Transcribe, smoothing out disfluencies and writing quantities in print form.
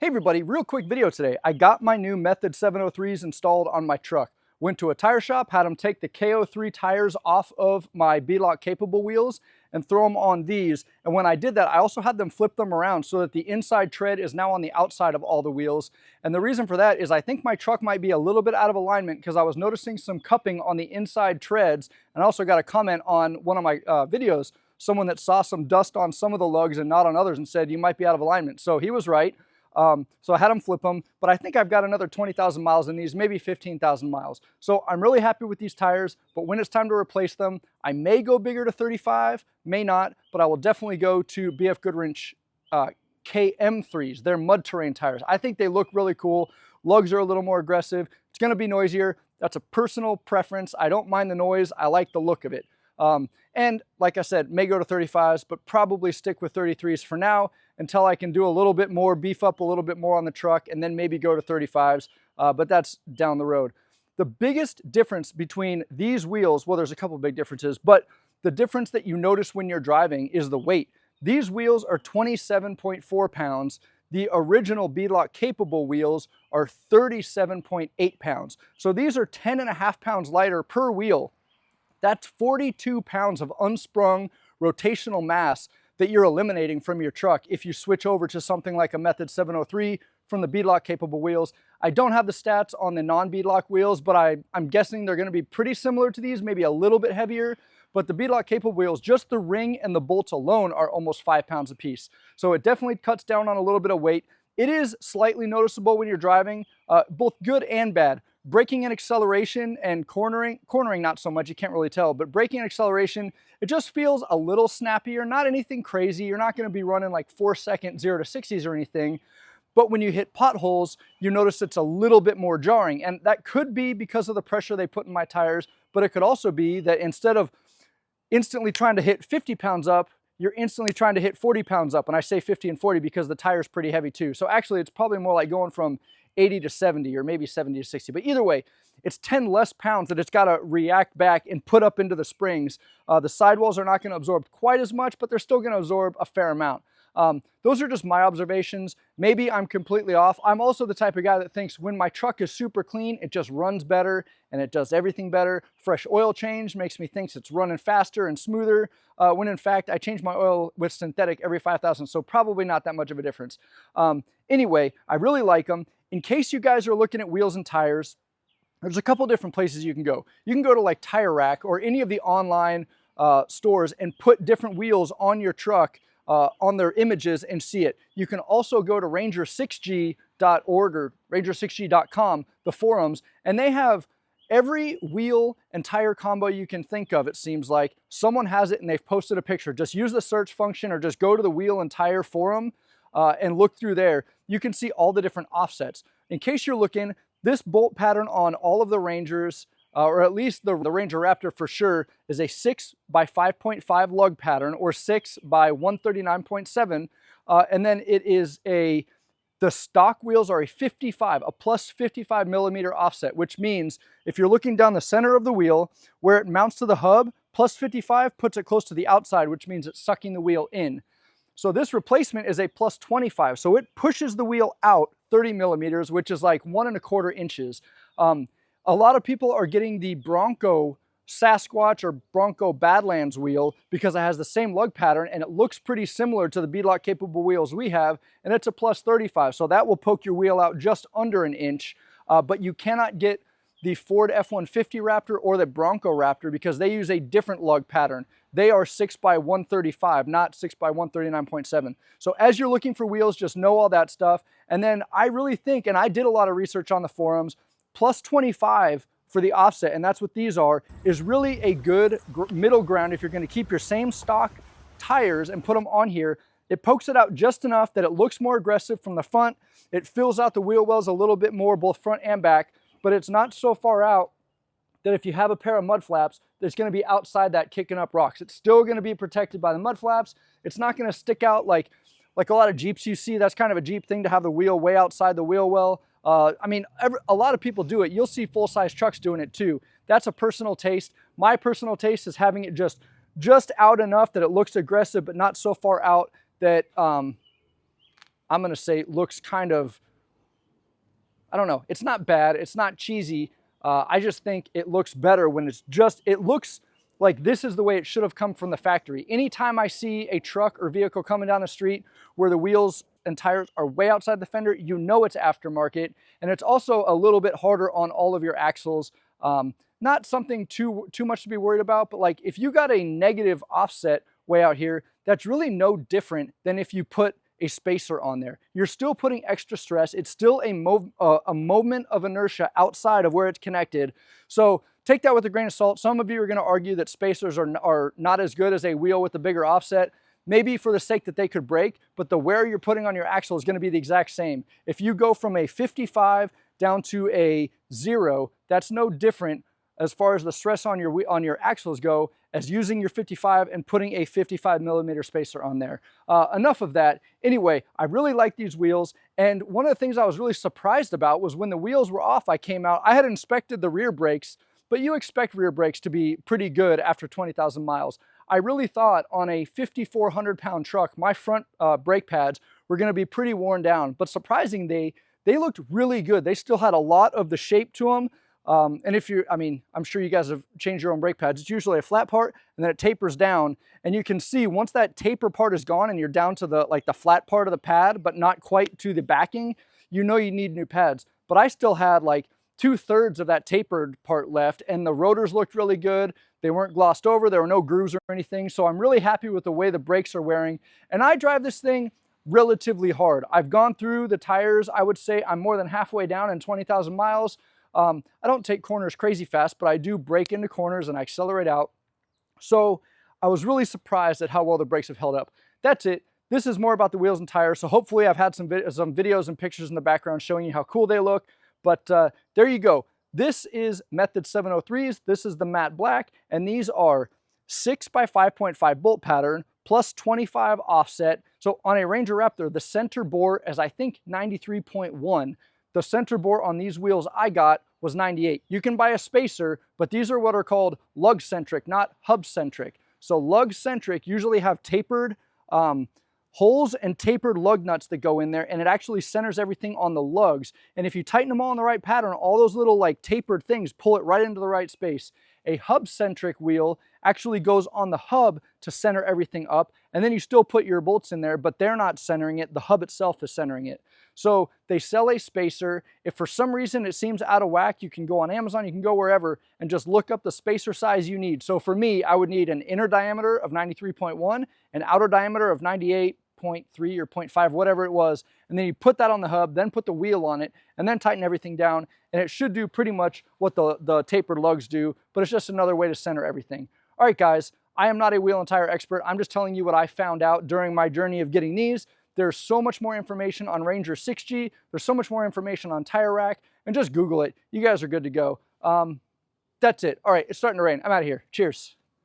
Hey everybody, real quick video today. I got my new Method 703s installed on my truck. Went to a tire shop, had them take the KO3 tires off of my B-Lock capable wheels and throw them on these. And when I did that, I also had them flip them around so that the inside tread is now on the outside of all the wheels. And the reason for that is I think my truck might be a little bit out of alignment because I was noticing some cupping on the inside treads. And I also got a comment on one of my videos, someone that saw some dust on some of the lugs and not on others and said, you might be out of alignment. So he was right. So I had them flip them, but I think I've got another 20,000 miles in these, maybe 15,000 miles. So I'm really happy with these tires, but when it's time to replace them, I may go bigger to 35, may not, but I will definitely go to BF Goodwrench KM3s. They're mud terrain tires. I think they look really cool. Lugs are a little more aggressive. It's going to be noisier. That's a personal preference. I don't mind the noise. I like the look of it. And like I said, may go to 35s, but probably stick with 33s for now until I can do a little bit more, beef up a little bit more on the truck, and then maybe go to 35s, but that's down the road. The biggest difference between these wheels, well, there's a couple big differences, but the difference that you notice when you're driving is the weight. These wheels are 27.4 pounds. The original B-Lock capable wheels are 37.8 pounds. So these are 10.5 pounds lighter per wheel. That's 42 pounds of unsprung rotational mass that you're eliminating from your truck if you switch over to something like a Method 703 from the B-Lock capable wheels. I don't have the stats on the non-B-Lock wheels, but I'm guessing they're going to be pretty similar to these, maybe a little bit heavier. But the B-Lock capable wheels, just the ring and the bolts alone are almost 5 pounds apiece. So it definitely cuts down on a little bit of weight. It is slightly noticeable when you're driving, both good and bad. Braking and acceleration and cornering not so much, you can't really tell, but braking and acceleration, it just feels a little snappier, not anything crazy. You're not going to be running like 4-second 0 to 60s or anything. But when you hit potholes, you notice it's a little bit more jarring. And that could be because of the pressure they put in my tires, but it could also be that instead of instantly trying to hit 50 pounds up, you're instantly trying to hit 40 pounds up. And I say 50 and 40 because the tire's pretty heavy too. So actually it's probably more like going from 80 to 70 or maybe 70 to 60. But either way, it's 10 less pounds that it's got to react back and put up into the springs. The sidewalls are not going to absorb quite as much, but they're still going to absorb a fair amount. Those are just my observations. Maybe I'm completely off. I'm also the type of guy that thinks when my truck is super clean, it just runs better and it does everything better. Fresh oil change makes me think it's running faster and smoother, when in fact I change my oil with synthetic every 5,000, so probably not that much of a difference. Anyway, I really like them. In case you guys are looking at wheels and tires, there's a couple different places you can go. You can go to like Tire Rack or any of the online stores and put different wheels on your truck on their images and see it. You can also go to ranger6g.org or ranger6g.com, the forums, and they have every wheel and tire combo you can think of, it seems like. Someone has it and they've posted a picture. Just use the search function or just go to the wheel and tire forum and look through there. You can see all the different offsets. In case you're looking, this bolt pattern on all of the Rangers, or at least the Ranger Raptor for sure, is a 6x5.5 lug pattern or 6x139.7. And then it is the stock wheels are a 55, a plus 55 millimeter offset, which means if you're looking down the center of the wheel where it mounts to the hub, plus 55 puts it close to the outside, which means it's sucking the wheel in. So this replacement is a plus 25. So it pushes the wheel out 30 millimeters, which is like 1¼ inches. A lot of people are getting the Bronco Sasquatch or Bronco Badlands wheel because it has the same lug pattern and it looks pretty similar to the B-Lock capable wheels we have, and it's a plus 35. So that will poke your wheel out just under an inch, but you cannot get the Ford F-150 Raptor or the Bronco Raptor because they use a different lug pattern. They are 6x135, not 6x139.7. So as you're looking for wheels, just know all that stuff. And then I really think, and I did a lot of research on the forums, plus 25 for the offset, and that's what these are, is really a good middle ground if you're going to keep your same stock tires and put them on here. It pokes it out just enough that it looks more aggressive from the front. It fills out the wheel wells a little bit more, both front and back, but it's not so far out that if you have a pair of mud flaps, it's going to be outside that kicking up rocks. It's still going to be protected by the mud flaps. It's not going to stick out like a lot of Jeeps you see. That's kind of a Jeep thing to have the wheel way outside the wheel well. I mean, a lot of people do it. You'll see full-size trucks doing it too. That's a personal taste. My personal taste is having it just out enough that it looks aggressive, but not so far out that I'm gonna say looks kind of, I don't know, it's not bad, it's not cheesy. I just think it looks better when it looks like this is the way it should have come from the factory. Anytime I see a truck or vehicle coming down the street where the wheels and tires are way outside the fender, you know it's aftermarket. And it's also a little bit harder on all of your axles. Not something too much to be worried about, but like if you got a negative offset way out here, that's really no different than if you put a spacer on there. You're still putting extra stress. It's still a moment of inertia outside of where it's connected. So take that with a grain of salt. Some of you are going to argue that spacers are not as good as a wheel with a bigger offset. Maybe for the sake that they could break, but the wear you're putting on your axle is going to be the exact same. If you go from a 55 down to a 0, that's no different as far as the stress on your axles go as using your 55 and putting a 55mm spacer on there. Enough of that. Anyway, I really like these wheels, and one of the things I was really surprised about was when the wheels were off, I came out, I had inspected the rear brakes, but you expect rear brakes to be pretty good after 20,000 miles. I really thought on a 5,400 pound truck, my front brake pads were gonna be pretty worn down, but surprisingly, they looked really good. They still had a lot of the shape to them. And if you, I mean, I'm sure you guys have changed your own brake pads. It's usually a flat part and then it tapers down, and you can see once that taper part is gone and you're down to the flat part of the pad, but not quite to the backing, you know you need new pads. But I still had like 2/3 of that tapered part left, and the rotors looked really good. They weren't glossed over. There were no grooves or anything. So I'm really happy with the way the brakes are wearing. And I drive this thing relatively hard. I've gone through the tires. I would say I'm more than halfway down in 20,000 miles. I don't take corners crazy fast, but I do brake into corners and I accelerate out. So I was really surprised at how well the brakes have held up. That's it. This is more about the wheels and tires. So hopefully I've had some videos and pictures in the background showing you how cool they look. But there you go. This is Method 703s. This is the matte black. And these are 6x5.5 bolt pattern plus 25 offset. So on a Ranger Raptor, the center bore is I think 93.1. The center bore on these wheels I got was 98. You can buy a spacer, but these are what are called lug-centric, not hub-centric. So lug-centric usually have tapered holes and tapered lug nuts that go in there, and it actually centers everything on the lugs. And if you tighten them all in the right pattern, all those little like tapered things pull it right into the right space. A hub-centric wheel actually goes on the hub to center everything up, and then you still put your bolts in there, but they're not centering it. The hub itself is centering it. So they sell a spacer. If for some reason it seems out of whack, you can go on Amazon, you can go wherever, and just look up the spacer size you need. So for me, I would need an inner diameter of 93.1, an outer diameter of 98.3 or 0.5, whatever it was, and then you put that on the hub, then put the wheel on it, and then tighten everything down, and it should do pretty much what the tapered lugs do, but it's just another way to center everything. All right, guys, I am not a wheel and tire expert. I'm just telling you what I found out during my journey of getting these. There's so much more information on Ranger 6G. There's so much more information on Tire Rack, and just Google it. You guys are good to go. That's it. All right, it's starting to rain. I'm out of here. Cheers.